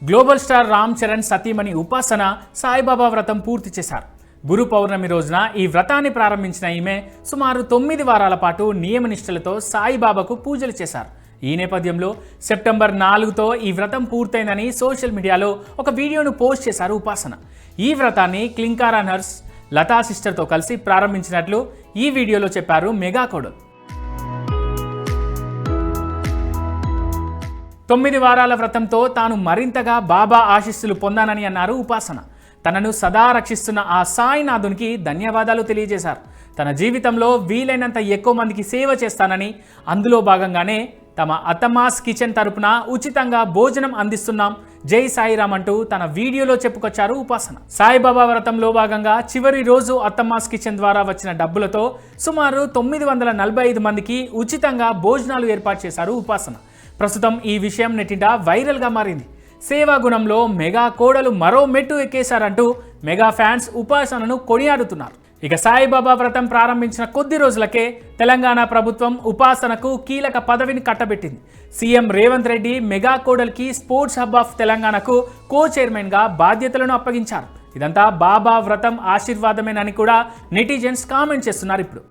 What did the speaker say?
Global star Ram Charan సతీమణి ఉపాసన సాయిబాబా వ్రతం పూర్తి చేశారు. గురు పౌర్ణమి రోజున ఈ వ్రతాన్ని ప్రారంభించిన ఈమె సుమారు 9 వారాల పాటు నియమనిష్టలతో సాయిబాబాకు పూజలు చేశారు. ఈ నేపథ్యంలో సెప్టెంబర్ 4తో ఈ వ్రతం పూర్తయిందని సోషల్ మీడియాలో ఒక వీడియోను పోస్ట్ చేశారు ఉపాసన. ఈ వ్రతాన్ని క్లింకారా నర్స్ లతా సిస్టర్తో కలిసి ప్రారంభించినట్లు ఈ వీడియోలో చెప్పారు మెగా కోడలు. 9 వారాల వ్రతంతో తాను మరింతగా బాబా ఆశీస్సులు పొందానని అన్నారు ఉపాసన. తనను సదా రక్షిస్తున్న ఆ సాయినాథునికి ధన్యవాదాలు తెలియజేశారు. తన జీవితంలో వీలైనంత ఎక్కువ మందికి సేవ చేస్తానని, అందులో భాగంగానే తమ అత్తమ్మాస్ కిచెన్ తరపున ఉచితంగా భోజనం అందిస్తున్నాం, జై సాయిరామ్ అంటూ తన వీడియోలో చెప్పుకొచ్చారు ఉపాసన. సాయిబాబా వ్రతంలో భాగంగా చివరి రోజు అత్తమ్మాస్ కిచెన్ ద్వారా వచ్చిన డబ్బులతో సుమారు 945 మందికి ఉచితంగా భోజనాలు ఏర్పాటు చేశారు ఉపాసన. ప్రస్తుతం ఈ విషయం నెట్టింట వైరల్గా మారింది. సేవా గుణంలో మెగా కోడలు మరో మెట్టు ఎక్కేశారంటూ మెగా ఫ్యాన్స్ ఉపాసనను కొనియాడుతున్నారు. ఇక సాయిబాబా వ్రతం ప్రారంభించిన కొద్ది రోజులకే తెలంగాణ ప్రభుత్వం ఉపాసనకు కీలక పదవిని కట్టబెట్టింది. సీఎం రేవంత్ రెడ్డి మెగా కోడల్కి స్పోర్ట్స్ హబ్ ఆఫ్ తెలంగాణకు కో చైర్మన్గా బాధ్యతలను అప్పగించారు. ఇదంతా బాబా వ్రతం ఆశీర్వాదమేనని కూడా నెటిజన్స్ కామెంట్ చేస్తున్నారు ఇప్పుడు.